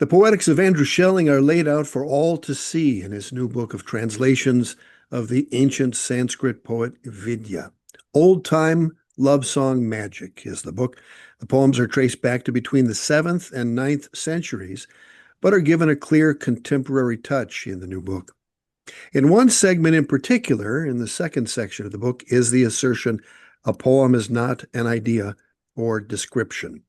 The poetics of Andrew Schelling are laid out for all to see in his new book of translations of the ancient Sanskrit poet Vidya. Old-time love song magic is the book. The poems are traced back to between the 7th and 9th centuries, but are given a clear contemporary touch in the new book. In one segment in particular, in the second section of the book, is the assertion, a poem is not an idea or description.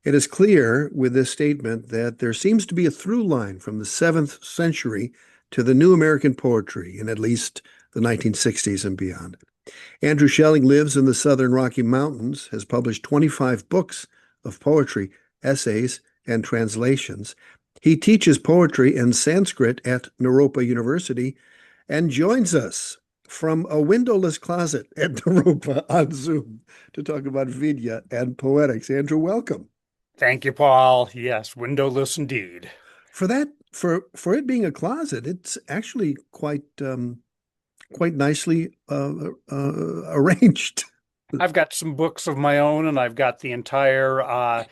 It is clear with this statement that there seems to be a through line from the 7th century to the new American poetry in at least the 1960s and beyond. Andrew Schelling lives in the Southern Rocky Mountains, has published 25 books of poetry, essays, and translations. He teaches poetry and Sanskrit at Naropa University and joins us from a windowless closet at Naropa on Zoom to talk about Vidya and poetics. Andrew, welcome. Thank you, Paul. Yes, windowless indeed. For it being a closet, it's actually quite nicely arranged. I've got some books of my own, and I've got the entire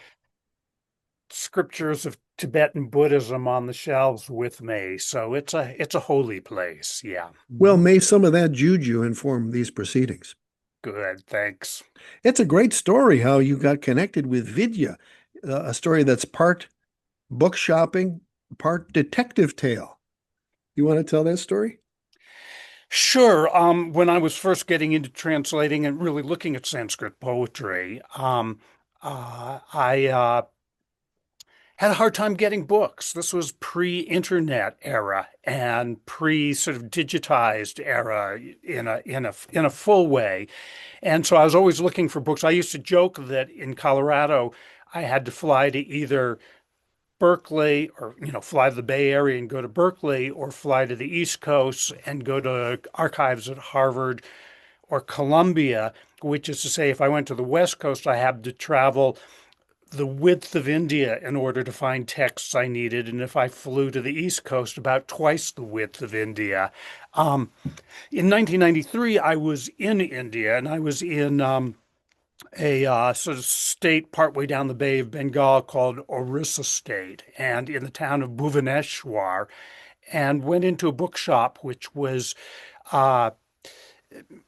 scriptures of Tibetan Buddhism on the shelves with me. So it's a holy place. Yeah. Well, may some of that juju inform these proceedings. Good. Thanks. It's a great story how you got connected with Vidya, a story that's part book shopping, part detective tale. You want to tell that story? Sure. When I was first getting into translating and really looking at Sanskrit poetry, I had a hard time getting books. This was pre-internet era and pre sort of digitized era in a full way. And so I was always looking for books. I used to joke that in Colorado, I had to fly to either Berkeley or, fly to the Bay Area and go to Berkeley or fly to the East Coast and go to archives at Harvard or Columbia, which is to say, if I went to the West Coast, I had to travel the width of India in order to find texts I needed. And if I flew to the East Coast, about twice the width of India. In 1993, I was in India and I was in a sort of state partway down the Bay of Bengal called Orissa State and in the town of Bhubaneswar and went into a bookshop which was uh,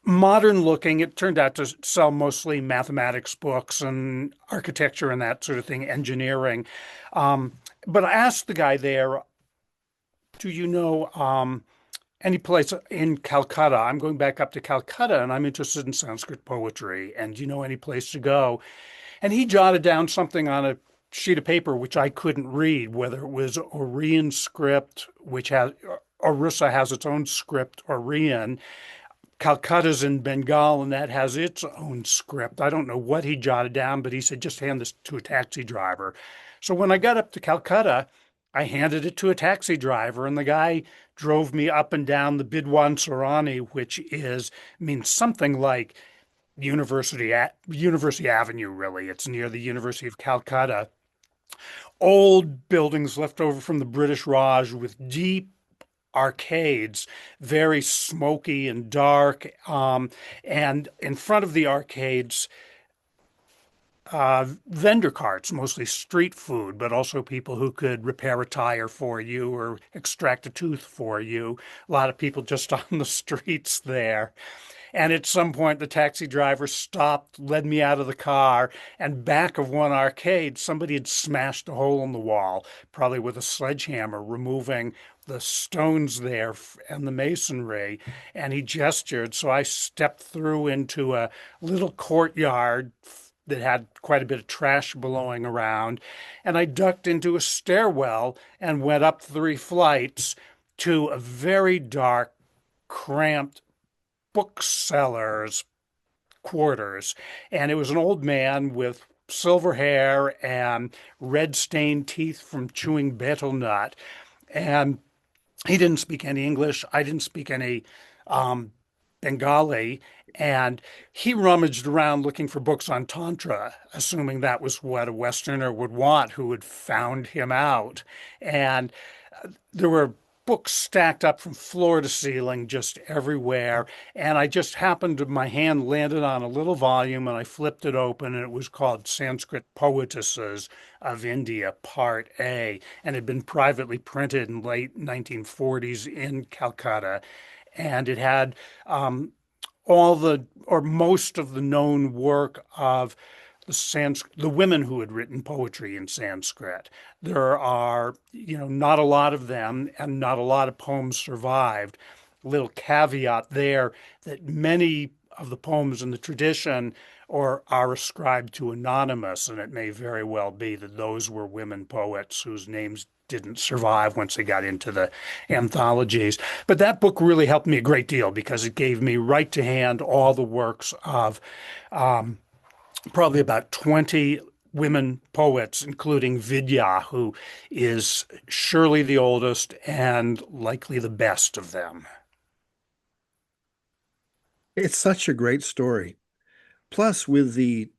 modern looking. It turned out to sell mostly mathematics books and architecture and that sort of thing, engineering. But I asked the guy there, do you know any place in Calcutta? I'm going back up to Calcutta and I'm interested in Sanskrit poetry. And do you know any place to go? And he jotted down something on a sheet of paper which I couldn't read, whether it was Oriyan script, which has Orissa has its own script, Oriyan. Calcutta's in Bengal and that has its own script. I don't know what he jotted down, but he said, just hand this to a taxi driver. So when I got up to Calcutta, I handed it to a taxi driver and the guy drove me up and down the Bidwan Sarani, which means something like University Avenue, really. It's near the University of Calcutta. Old buildings left over from the British Raj with deep arcades, very smoky and dark. And in front of the arcades, vendor carts, mostly street food, but also people who could repair a tire for you or extract a tooth for you. A lot of people just on the streets there. And at some point, the taxi driver stopped, led me out of the car, and back of one arcade, somebody had smashed a hole in the wall, probably with a sledgehammer, removing the stones there and the masonry. And he gestured. So I stepped through into a little courtyard that had quite a bit of trash blowing around. And I ducked into a stairwell and went up 3 flights to a very dark, cramped bookseller's quarters. And it was an old man with silver hair and red stained teeth from chewing betel nut. And he didn't speak any English. I didn't speak any Bengali. And he rummaged around looking for books on Tantra, assuming that was what a Westerner would want who had found him out. And there were books stacked up from floor to ceiling, just everywhere. And I just happened to, my hand landed on a little volume and I flipped it open and it was called Sanskrit Poetesses of India, Part A, and had been privately printed in late 1940s in Calcutta. And it had all the, or most of the known work of the women who had written poetry in Sanskrit. There are, not a lot of them, and not a lot of poems survived. Little caveat there that many of the poems in the tradition or are ascribed to anonymous, and it may very well be that those were women poets whose names didn't survive once they got into the anthologies. But that book really helped me a great deal because it gave me right to hand all the works of probably about 20 women poets, including Vidya, who is surely the oldest and likely the best of them. It's such a great story. Plus, with the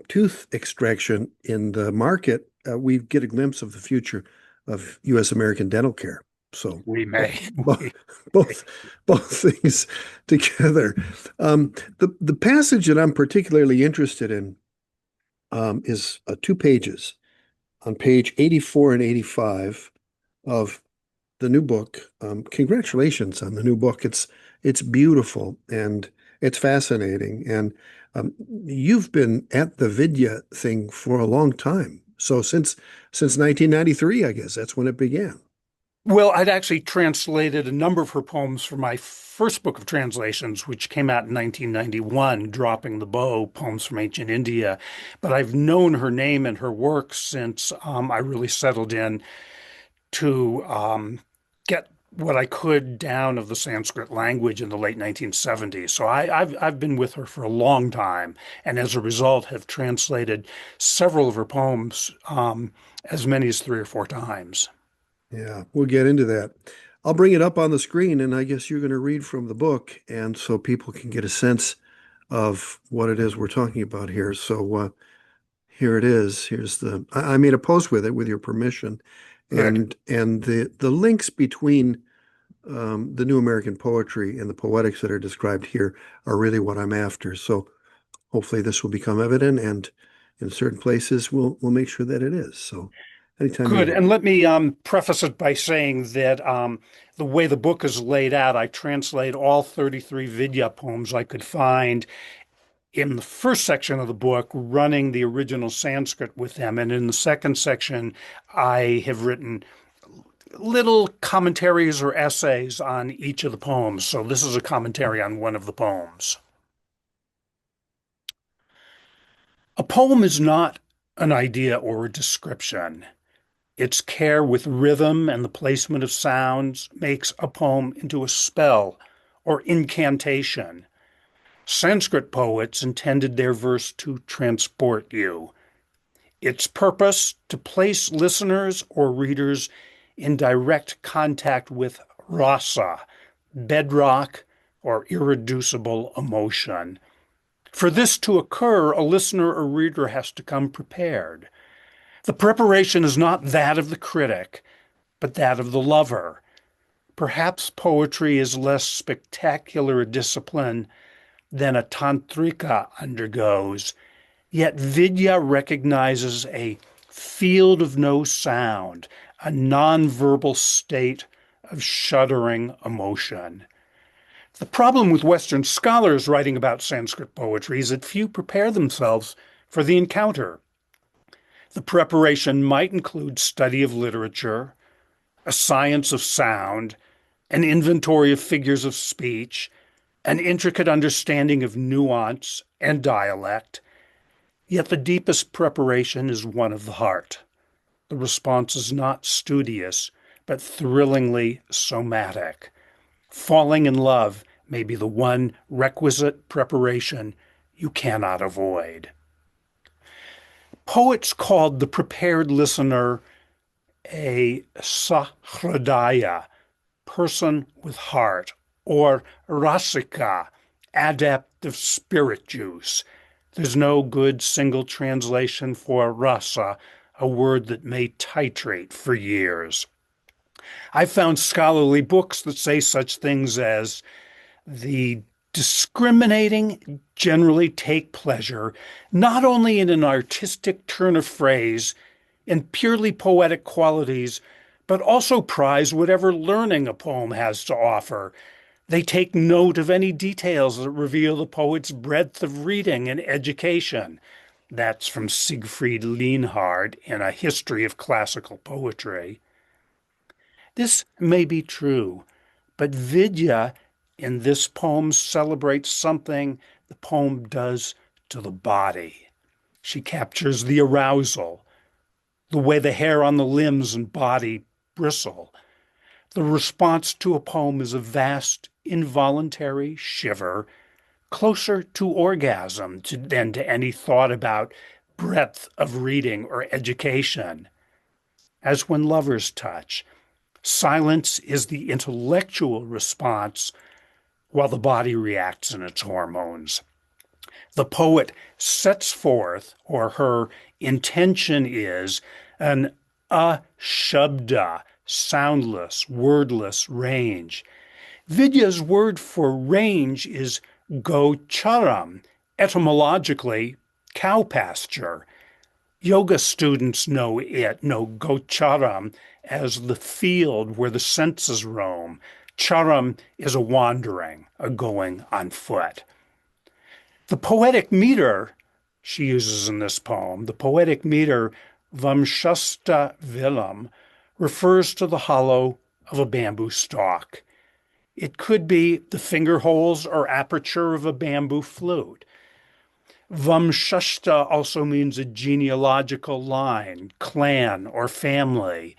tooth extraction in the market, we get a glimpse of the future of U.S. American dental care. So We bo- may. bo- both both things together. The passage that I'm particularly interested in is 2 pages on page 84 and 85 of the new book. Congratulations on the new book. It's beautiful and it's fascinating. And you've been at the Vidya thing for a long time. So since 1993, I guess that's when it began. Well, I'd actually translated a number of her poems for my first book of translations, which came out in 1991, Dropping the Bow, Poems from Ancient India. But I've known her name and her work since I really settled in to get what I could down of the Sanskrit language in the late 1970s. So I've been with her for a long time, and as a result, have translated several of her poems, as many as 3 or 4 times. Yeah, we'll get into that. I'll bring it up on the screen, and I guess you're going to read from the book, and so people can get a sense of what it is we're talking about here. So here it is. I made a post with it with your permission, Good. and the links between the New American poetry and the poetics that are described here are really what I'm after. So hopefully this will become evident, and in certain places we'll make sure that it is. So anytime you're Good. ready. And let me preface it by saying that the way the book is laid out, I translate all 33 Vidya poems I could find in the first section of the book, running the original Sanskrit with them. And in the second section, I have written little commentaries or essays on each of the poems. So this is a commentary on one of the poems. A poem is not an idea or a description. Its care with rhythm and the placement of sounds makes a poem into a spell or incantation. Sanskrit poets intended their verse to transport you. Its purpose to place listeners or readers in direct contact with rasa, bedrock or irreducible emotion. For this to occur, a listener or reader has to come prepared. The preparation is not that of the critic, but that of the lover. Perhaps poetry is less spectacular a discipline than a tantrika undergoes, yet Vidya recognizes a field of no sound, a nonverbal state of shuddering emotion. The problem with Western scholars writing about Sanskrit poetry is that few prepare themselves for the encounter. The preparation might include study of literature, a science of sound, an inventory of figures of speech, an intricate understanding of nuance and dialect, yet the deepest preparation is one of the heart. The response is not studious, but thrillingly somatic. Falling in love may be the one requisite preparation you cannot avoid. Poets called the prepared listener a sahridaya, person with heart, or rasika, adept of spirit juice. There's no good single translation for rasa, a word that may titrate for years. I've found scholarly books that say such things as the discriminating generally take pleasure not only in an artistic turn of phrase and purely poetic qualities, but also prize whatever learning a poem has to offer. They take note of any details that reveal the poet's breadth of reading and education. That's from Siegfried Lienhard in A History of Classical Poetry. This may be true, but Vidya in this poem celebrates something the poem does to the body. She captures the arousal, the way the hair on the limbs and body bristle. The response to a poem is a vast, involuntary shiver, closer to orgasm than to any thought about breadth of reading or education. As when lovers touch, silence is the intellectual response while the body reacts in its hormones. The poet sets forth, or her intention is, an ashabda, soundless, wordless range. Vidya's word for range is gocaram, etymologically cow pasture. Yoga students know gocaram as the field where the senses roam. Charam is a wandering, a going on foot. The poetic meter she uses in this poem, the poetic meter vamshasta vilam, refers to the hollow of a bamboo stalk. It could be the finger holes or aperture of a bamboo flute. Vamshasta also means a genealogical line, clan, or family.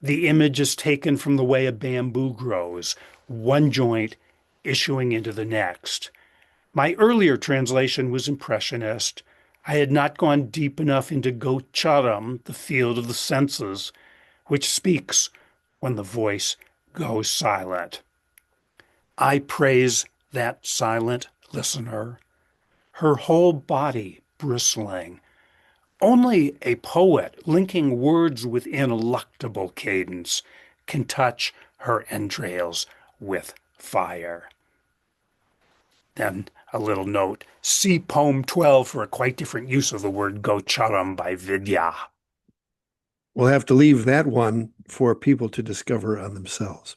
The image is taken from the way a bamboo grows, one joint issuing into the next. My earlier translation was impressionist. I had not gone deep enough into gocaram, the field of the senses, which speaks when the voice goes silent. I praise that silent listener, her whole body bristling. Only a poet linking words with ineluctable cadence can touch her entrails with fire. Then a little note, see poem 12 for a quite different use of the word gocaram by Vidyā. We'll have to leave that one for people to discover on themselves,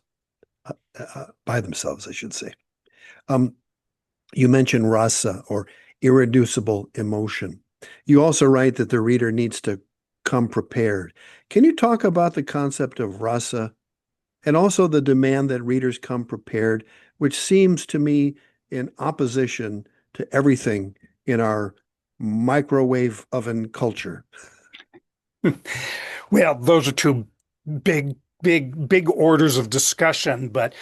by themselves, I should say. You mentioned rasa, or irreducible emotion. You also write that the reader needs to come prepared. Can you talk about the concept of rasa and also the demand that readers come prepared, which seems to me in opposition to everything in our microwave oven culture? Well, those are two big orders of discussion, but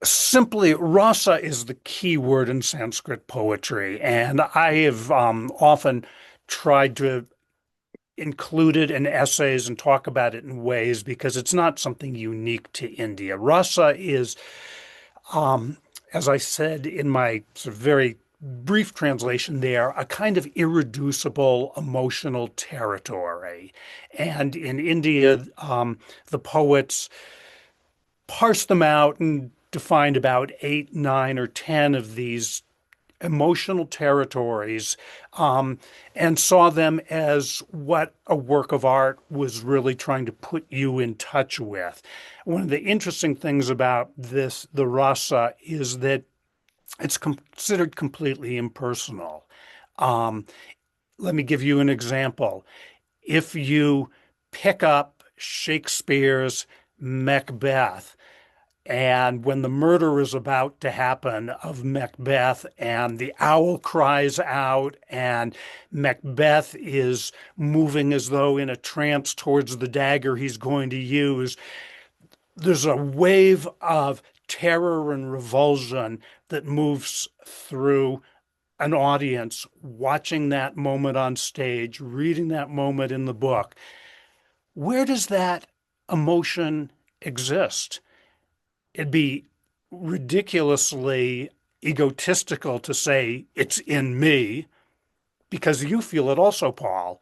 simply rasa is the key word in Sanskrit poetry, and I have often tried to include it in essays and talk about it in ways because it's not something unique to India. Rasa is, as I said in my sort of very brief translation there, a kind of irreducible emotional territory. And in India, the poets parsed them out and defined about 8, 9, or 10 of these emotional territories, and saw them as what a work of art was really trying to put you in touch with. One of the interesting things about the rasa, is that it's considered completely impersonal. Let me give you an example. If you pick up Shakespeare's Macbeth, and when the murder is about to happen of Macbeth and the owl cries out and Macbeth is moving as though in a trance towards the dagger he's going to use, there's a wave of terror and revulsion that moves through an audience watching that moment on stage, reading that moment in the book. Where does that emotion exist? It'd be ridiculously egotistical to say it's in me, because you feel it also, Paul.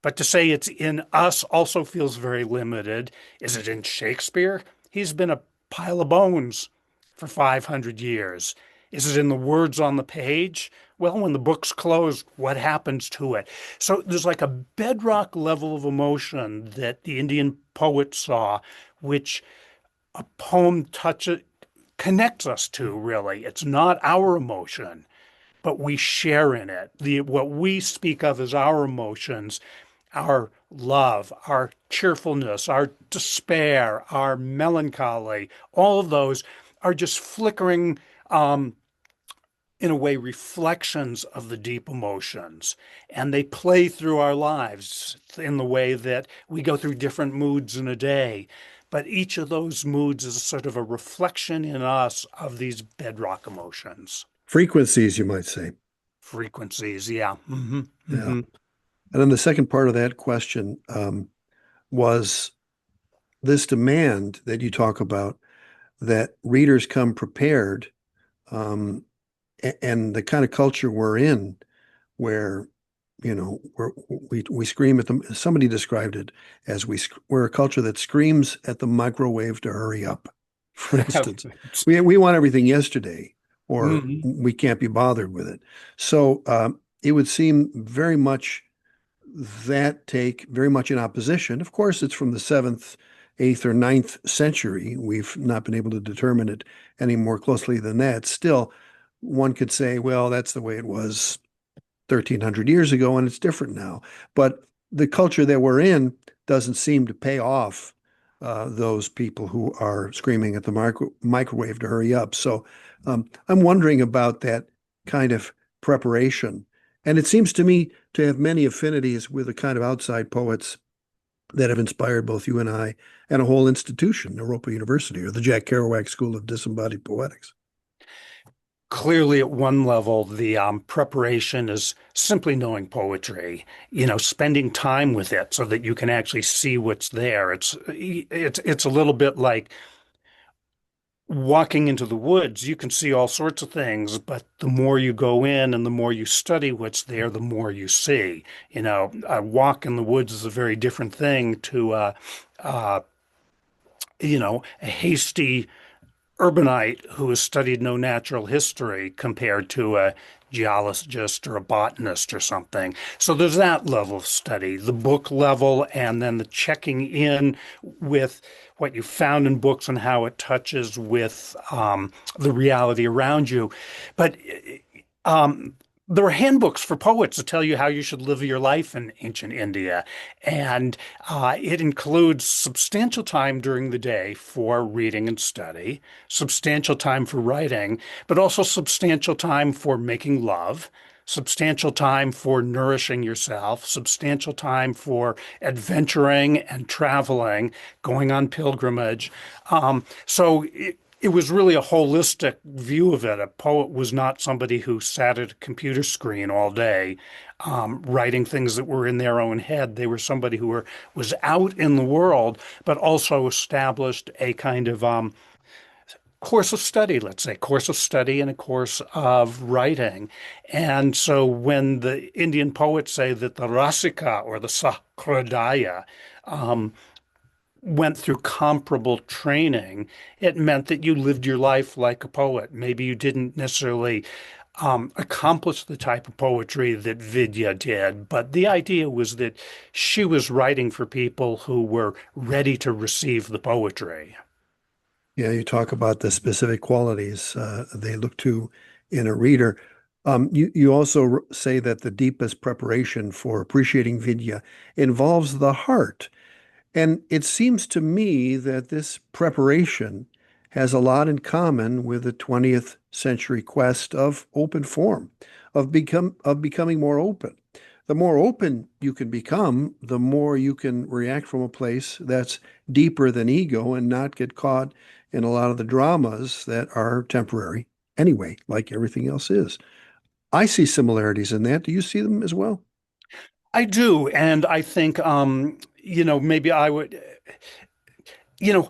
But to say it's in us also feels very limited. Is it in Shakespeare? He's been a pile of bones for 500 years. Is it in the words on the page? Well, when the book's closed, what happens to it? So there's like a bedrock level of emotion that the Indian poet saw, which a poem touches, connects us to, really. It's not our emotion, but we share in it. What we speak of as our emotions, our love, our cheerfulness, our despair, our melancholy, all of those are just flickering, um, in a way, reflections of the deep emotions. And they play through our lives in the way that we go through different moods in a day. But each of those moods is sort of a reflection in us of these bedrock emotions. Frequencies, you might say. Frequencies, yeah. Hmm. Yeah. Hmm. And then the second part of that question was this demand that you talk about that readers come prepared, um, and the kind of culture we're in, where we scream at them. Somebody described it as we're a culture that screams at the microwave to hurry up. For instance, we want everything yesterday, or Hmm. we can't be bothered with it. So it would seem very much that take very much in opposition. Of course, it's from the seventh, eighth, or ninth century. We've not been able to determine it any more closely than that. Still, one could say, well, that's the way it was 1,300 years ago, and it's different now. But the culture that we're in doesn't seem to pay off those people who are screaming at the microwave to hurry up. So I'm wondering about that kind of preparation. And it seems to me to have many affinities with the kind of outside poets that have inspired both you and I and a whole institution, Naropa University or the Jack Kerouac School of Disembodied Poetics. Clearly, at one level, the preparation is simply knowing poetry, spending time with it so that you can actually see what's there. It's a little bit like walking into the woods. You can see all sorts of things, but the more you go in and the more you study what's there, the more you see. A walk in the woods is a very different thing to uh, a hasty urbanite who has studied no natural history compared to a geologist or a botanist or something. So there's that level of study, the book level, and then the checking in with what you found in books and how it touches with the reality around you. But um, there are handbooks for poets to tell you how you should live your life in ancient India. And it includes substantial time during the day for reading and study, substantial time for writing, but also substantial time for making love, substantial time for nourishing yourself, substantial time for adventuring and traveling, going on pilgrimage. So it was really a holistic view of it. A poet was not somebody who sat at a computer screen all day, writing things that were in their own head. They were somebody was out in the world, but also established a kind of course of study, let's say, course of study and a course of writing. And so when the Indian poets say that the rasika or the sahrodaya went through comparable training, it meant that you lived your life like a poet. Maybe you didn't necessarily accomplish the type of poetry that Vidya did, but the idea was that she was writing for people who were ready to receive the poetry. Yeah, you talk about the specific qualities they look to in a reader. You also say that the deepest preparation for appreciating Vidya involves the heart. And it seems to me that this preparation has a lot in common with the 20th century quest of open form, of becoming more open. The more open you can become, the more you can react from a place that's deeper than ego and not get caught in a lot of the dramas that are temporary anyway, like everything else is. I see similarities in that. Do you see them as well? I do, and I think maybe I would,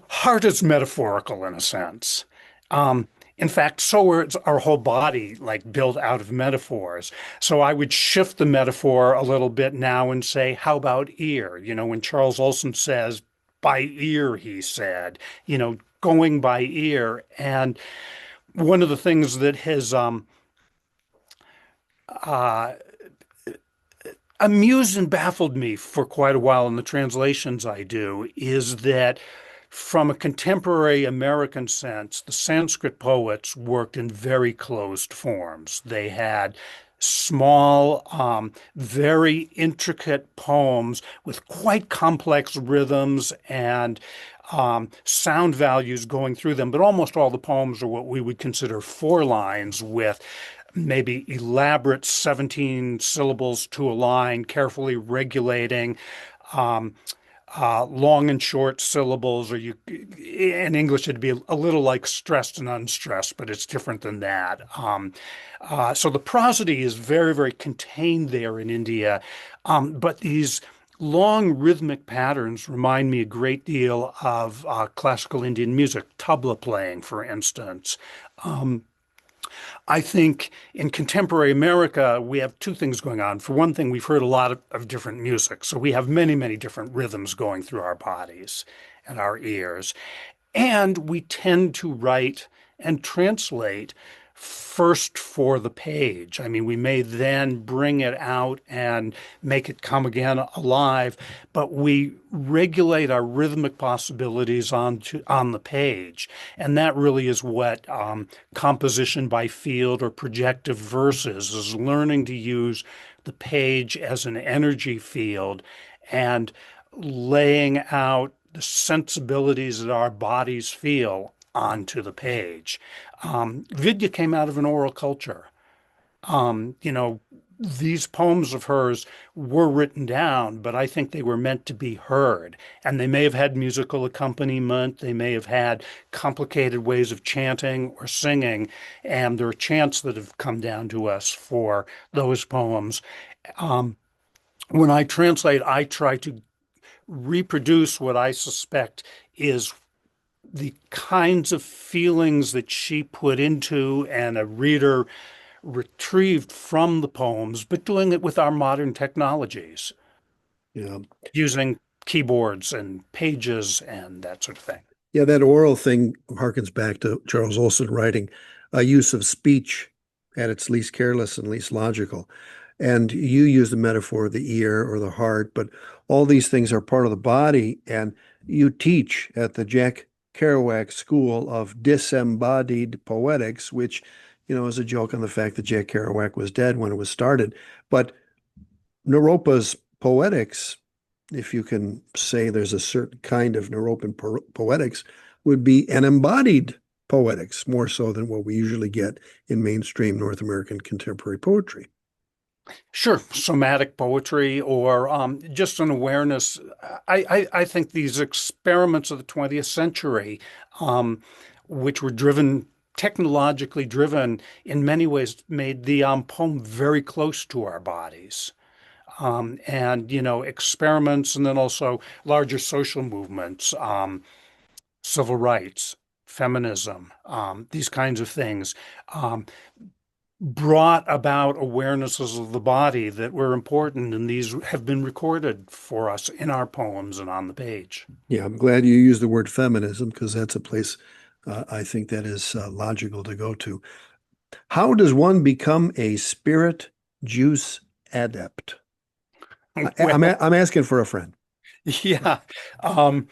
heart is metaphorical in a sense. In fact, so is our whole body like built out of metaphors. So I would shift the metaphor a little bit now and say, how about ear? When Charles Olson says, by ear, he said, going by ear. And one of the things that has uh, amused and baffled me for quite a while in the translations I do is that from a contemporary American sense, the Sanskrit poets worked in very closed forms. They had small, very intricate poems with quite complex rhythms and sound values going through them, but almost all the poems are what we would consider four lines with maybe elaborate 17 syllables to a line, carefully regulating um, long and short syllables, or in English it'd be a little like stressed and unstressed, but it's different than that. So the prosody is very, very contained there in India, but these long rhythmic patterns remind me a great deal of classical Indian music, tabla playing, for instance. Um, I think in contemporary America, we have two things going on. For one thing, we've heard a lot of different music. So we have many, many different rhythms going through our bodies and our ears. And we tend to write and translate first for the page. I mean, we may then bring it out and make it come again alive, but we regulate our rhythmic possibilities on the page. And that really is what composition by field or projective verses is learning to use the page as an energy field and laying out the sensibilities that our bodies feel onto the page. Vidya came out of an oral culture. These poems of hers were written down, but I think they were meant to be heard. And they may have had musical accompaniment, they may have had complicated ways of chanting or singing, and there are chants that have come down to us for those poems. Um, when I translate, I try to reproduce what I suspect is the kinds of feelings that she put into and a reader retrieved from the poems, but doing it with our modern technologies, Yeah. using keyboards and pages and that sort of thing. Yeah, that oral thing harkens back to Charles Olson writing a use of speech at its least careless and least logical. And you use the metaphor of the ear or the heart, but all these things are part of the body. And you teach at the Jack Kerouac School of Disembodied Poetics, which, is a joke on the fact that Jack Kerouac was dead when it was started. But Naropa's poetics, if you can say there's a certain kind of Naropan poetics, would be an embodied poetics, more so than what we usually get in mainstream North American contemporary poetry. Sure, somatic poetry or just an awareness. I think these experiments of the 20th century, which were technologically driven, in many ways made the poem very close to our bodies. And, experiments and then also larger social movements, civil rights, feminism, these kinds of things. Um, Brought about awarenesses of the body that were important, and these have been recorded for us in our poems and on the page. Yeah, I'm glad you used the word feminism because that's a place I think that is logical to go to. How does one become a spirit juice adept? Well, I'm asking for a friend. yeah. Um,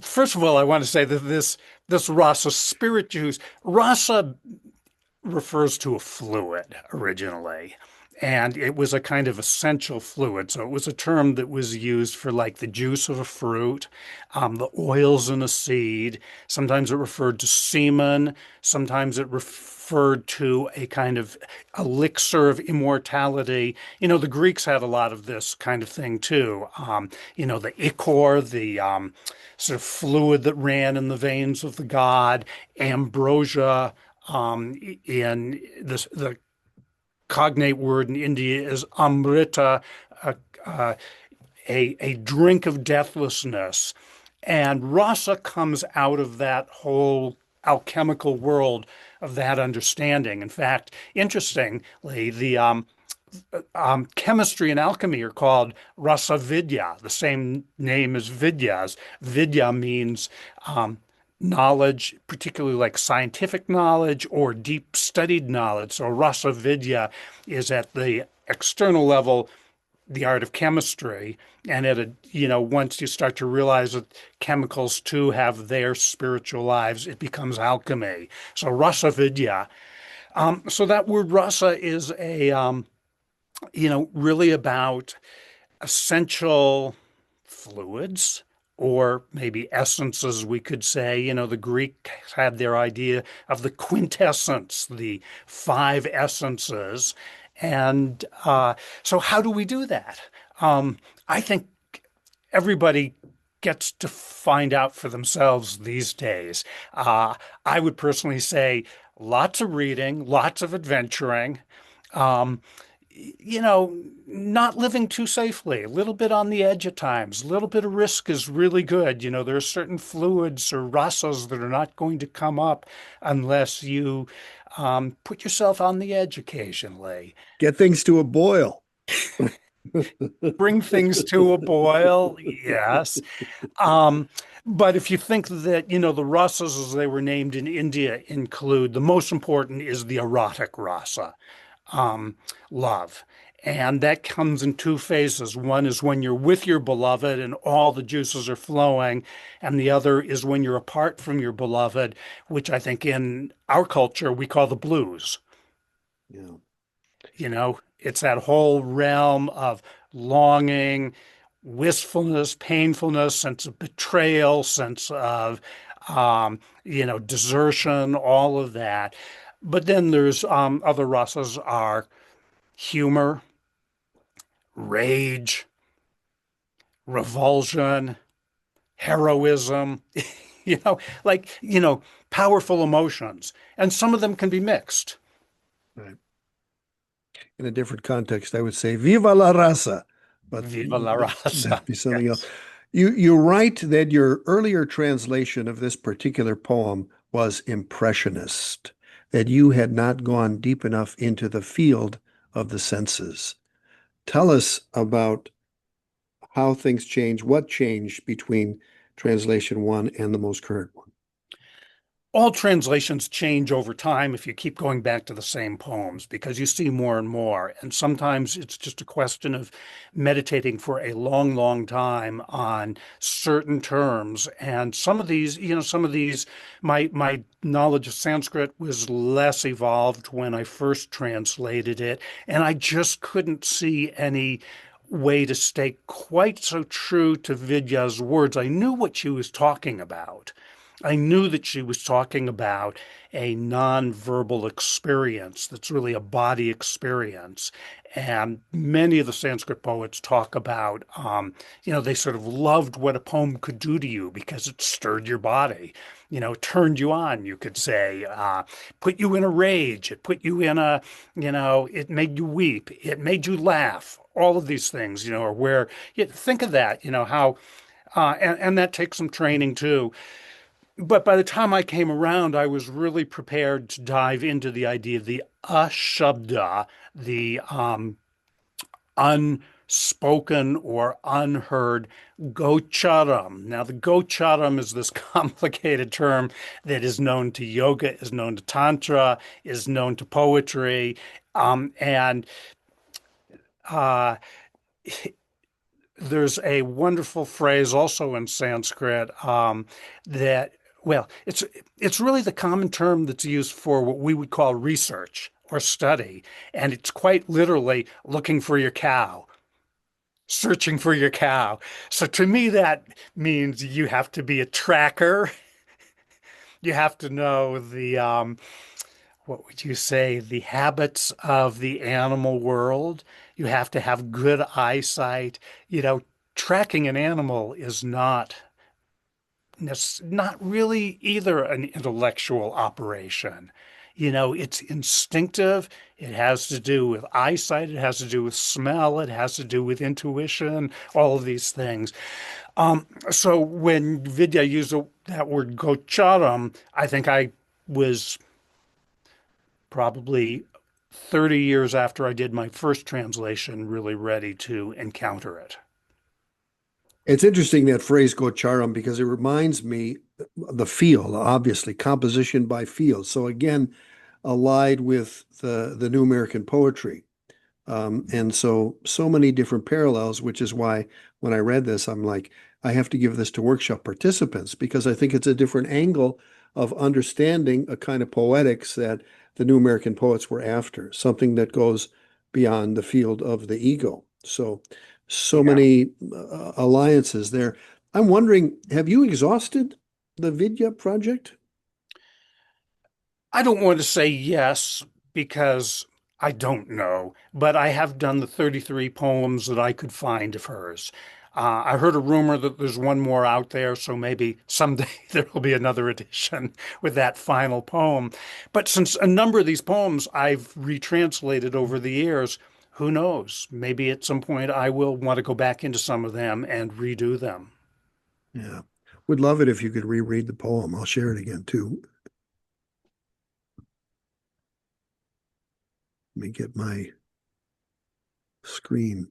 First of all, I want to say that this rasa spirit juice, rasa refers to a fluid originally. And it was a kind of essential fluid. So it was a term that was used for like the juice of a fruit, the oils in a seed. Sometimes it referred to semen. Sometimes it referred to a kind of elixir of immortality. The Greeks had a lot of this kind of thing too. The ichor, the sort of fluid that ran in the veins of the god, ambrosia, in the cognate word in India is amrita, a, uh, a drink of deathlessness. And rasa comes out of that whole alchemical world of that understanding. In fact, interestingly, the chemistry and alchemy are called rasa Vidya, the same name as Vidya's. Vidya means knowledge, particularly like scientific knowledge or deep studied knowledge. So rasa Vidya is at the external level, the art of chemistry. And once you start to realize that chemicals too have their spiritual lives, it becomes alchemy. So rasa Vidya. So that word rasa is really about essential fluids or maybe essences, we could say. The Greeks had their idea of the quintessence, the five essences. And so, how do we do that? I think everybody gets to find out for themselves these days. I would personally say lots of reading, lots of adventuring. Um, not living too safely, a little bit on the edge at times, a little bit of risk is really good. There are certain fluids or rasas that are not going to come up unless you put yourself on the edge occasionally. Get things to a boil. Bring things to a boil, yes. Um, but if you think that, the rasas as they were named in India include, the most important is the erotic rasa, um, love. And that comes in two phases. One is when you're with your beloved and all the juices are flowing. And the other is when you're apart from your beloved, which I think in our culture we call the blues. Yeah. It's that whole realm of longing, wistfulness, painfulness, sense of betrayal, sense of, desertion, all of that. But then there's other rasas are humor, rage, revulsion, heroism, powerful emotions. And some of them can be mixed. Right. In a different context, I would say "Viva la raza," but Viva la raza. that'd be something else. Yes. You write that your earlier translation of this particular poem was impressionist, that you had not gone deep enough into the field of the senses. Tell us about how things change, what changed between translation one and the most current one. All translations change over time if you keep going back to the same poems because you see more and more. And sometimes it's just a question of meditating for a long, long time on certain terms. And my knowledge of Sanskrit was less evolved when I first translated it. And I just couldn't see any way to stay quite so true to Vidya's words. I knew what she was talking about. I knew that she was talking about a nonverbal experience that's really a body experience. And many of the Sanskrit poets talk about, they sort of loved what a poem could do to you because it stirred your body, turned you on, you could say, put you in a rage, it put you in it made you weep, it made you laugh. All of these things, are where you think of that, how, and that takes some training too. But by the time I came around, I was really prepared to dive into the idea of the ashabda, the unspoken or unheard gocaram. Now, the gocaram is this complicated term that is known to yoga, is known to tantra, is known to poetry, and uh, there's a wonderful phrase also in Sanskrit that, well, it's really the common term that's used for what we would call research or study, and it's quite literally looking for your cow, searching for your cow. So to me, that means you have to be a tracker. You have to know the what would you say, the habits of the animal world. You have to have good eyesight. Tracking an animal is not really either an intellectual operation. It's instinctive. It has to do with eyesight. It has to do with smell. It has to do with intuition, all of these things. So when Vidya used that word gocaram, I think I was probably 30 years after I did my first translation really ready to encounter it. It's interesting that phrase gocaram because it reminds me the feel, obviously, composition by feel. So again, allied with the New American poetry. And so many different parallels, which is why when I read this, I'm like, I have to give this to workshop participants because I think it's a different angle of understanding a kind of poetics that the New American poets were after, something that goes beyond the field of the ego. So Yeah. many alliances there. I'm wondering, have you exhausted the Vidya project? I don't want to say yes because I don't know, but I have done the 33 poems that I could find of hers. I heard a rumor that there's one more out there, so maybe someday there will be another edition with that final poem. But since a number of these poems I've retranslated over the years, who knows? Maybe at some point I will want to go back into some of them and redo them. Yeah. Would love it if you could reread the poem. I'll share it again too. Let me get my screen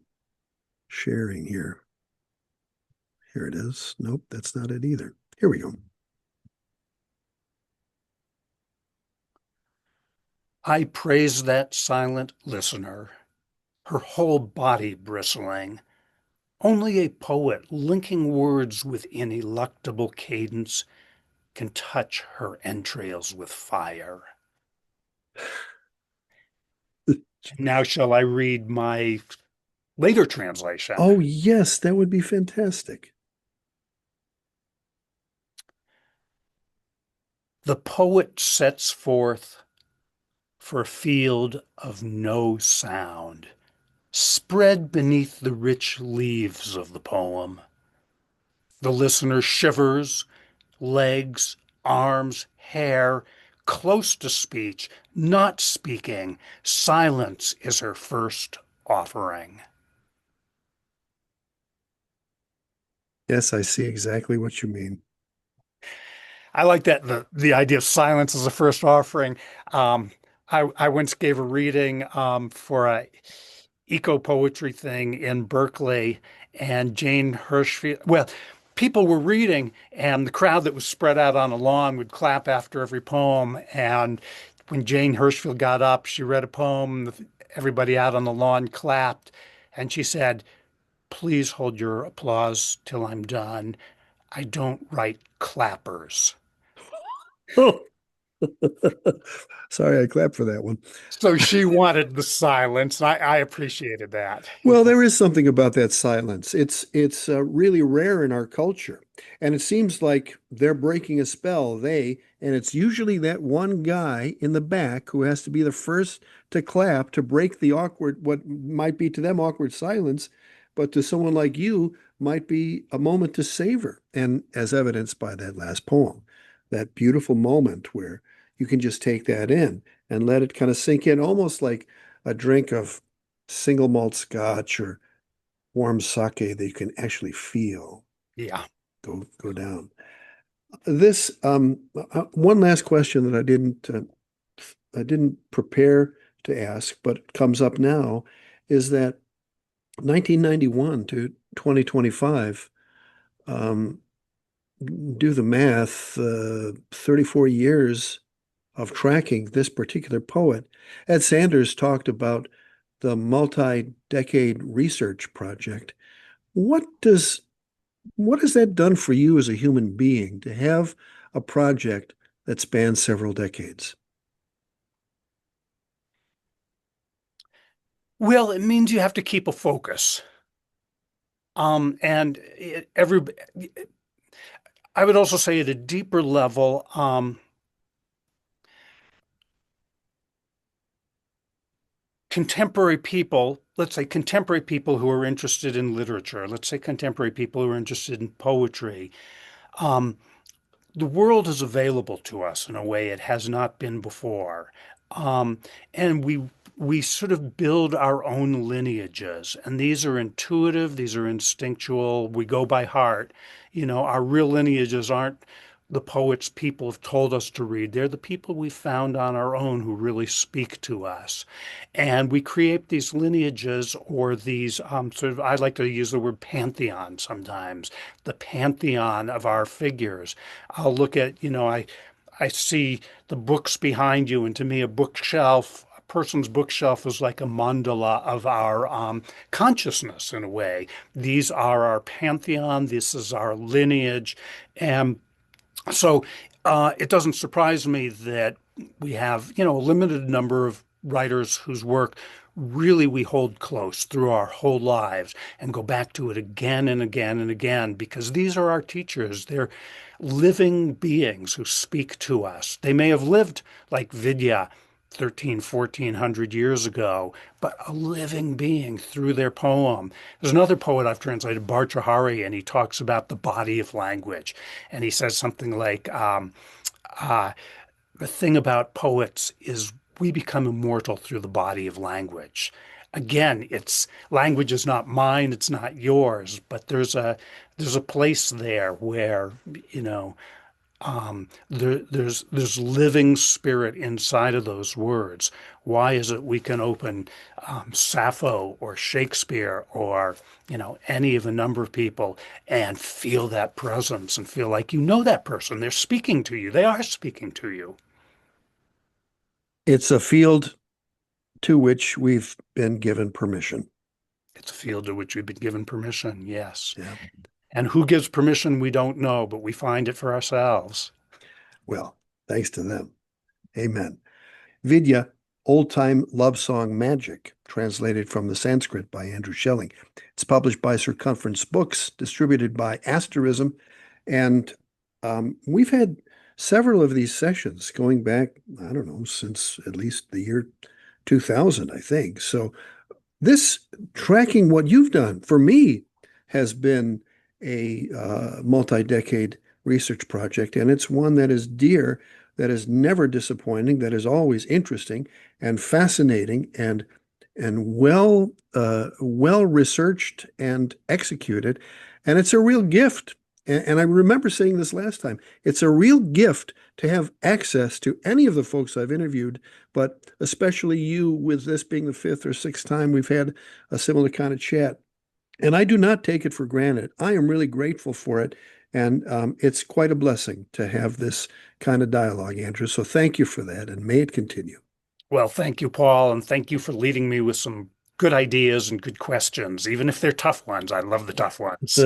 sharing here. Here it is. Nope, that's not it either. Here we go. I praise that silent listener, her whole body bristling. Only a poet linking words with ineluctable cadence can touch her entrails with fire. Now shall I read my later translation? Oh, yes, that would be fantastic. The poet sets forth for a field of no sound, spread beneath the rich leaves of the poem. The listener shivers, legs, arms, hair, close to speech, not speaking. Silence is her first offering. Yes, I see exactly what you mean. I like that the idea of silence as a first offering. Um, I once gave a reading for a eco poetry thing in Berkeley, and Jane Hirschfield. Well, people were reading, and the crowd that was spread out on a lawn would clap after every poem. And when Jane Hirschfield got up, she read a poem. Everybody out on the lawn clapped, and she said, "Please hold your applause till I'm done. I don't write clappers." Oh, sorry, I clapped for that one. So she wanted the silence. I appreciated that. Well, there is something about that silence. It's really rare in our culture, and it seems like they're breaking a spell. And it's usually that one guy in the back who has to be the first to clap to break the awkward, what might be to them awkward silence, but to someone like you might be a moment to savor. And as evidenced by that last poem, that beautiful moment where you can just take that in and let it kind of sink in, almost like a drink of single malt scotch or warm sake that you can actually feel Yeah. go down. This one last question that I didn't prepare to ask, but comes up now, is that 1991 to 2025, um, do the math, 34 years of tracking this particular poet. Ed Sanders talked about the multi-decade research project. What does what has that done for you as a human being to have a project that spans several decades? Well, it means you have to keep a focus. And I would also say at a deeper level, contemporary people, let's say contemporary people who are interested in literature, let's say contemporary people who are interested in poetry, um, the world is available to us in a way it has not been before. Um, and we sort of build our own lineages, and these are intuitive, these are instinctual, we go by heart. Our real lineages aren't the poets people have told us to read. They're the people we found on our own who really speak to us. And we create these lineages or these sort of, I like to use the word pantheon sometimes, the pantheon of our figures. I'll look at, I see the books behind you, and to me, a person's bookshelf is like a mandala of our consciousness in a way. These are our pantheon. This is our lineage, and so it doesn't surprise me that we have, a limited number of writers whose work really we hold close through our whole lives and go back to it again and again and again because these are our teachers. They're living beings who speak to us. They may have lived like Vidya 13, 1400 years ago, but a living being through their poem. There's another poet I've translated, Bhartrhari, and he talks about the body of language. And he says something like, the thing about poets is we become immortal through the body of language. Again, it's language is not mine, it's not yours, but there's a place there where, you know, there's living spirit inside of those words. Why is it we can open Sappho or Shakespeare or any of a number of people and feel that presence and feel like that person? They're speaking to you. They are speaking to you. It's a field to which we've been given permission. It's a field to which we've been given permission. Yes. Yeah. And who gives permission, we don't know, but we find it for ourselves. Well, thanks to them. Amen. Vidya, Old-Time Love Song Magic, translated from the Sanskrit by Andrew Schelling. It's published by Circumference Books, distributed by Asterism, and we've had several of these sessions going back, I don't know, since at least the year 2000, I think. So this tracking what you've done for me has been a multi-decade research project, and it's one that is dear, that is never disappointing, that is always interesting and fascinating and well researched and executed, and it's a real gift. And I remember saying this last time. It's a real gift to have access to any of the folks I've interviewed, but especially you, with this being the fifth or sixth time we've had a similar kind of chat. And I do not take it for granted. I am really grateful for it. And it's quite a blessing to have this kind of dialogue, Andrew. So thank you for that, and may it continue. Well, thank you, Paul, and thank you for leading me with some good ideas and good questions, even if they're tough ones. I love the tough ones.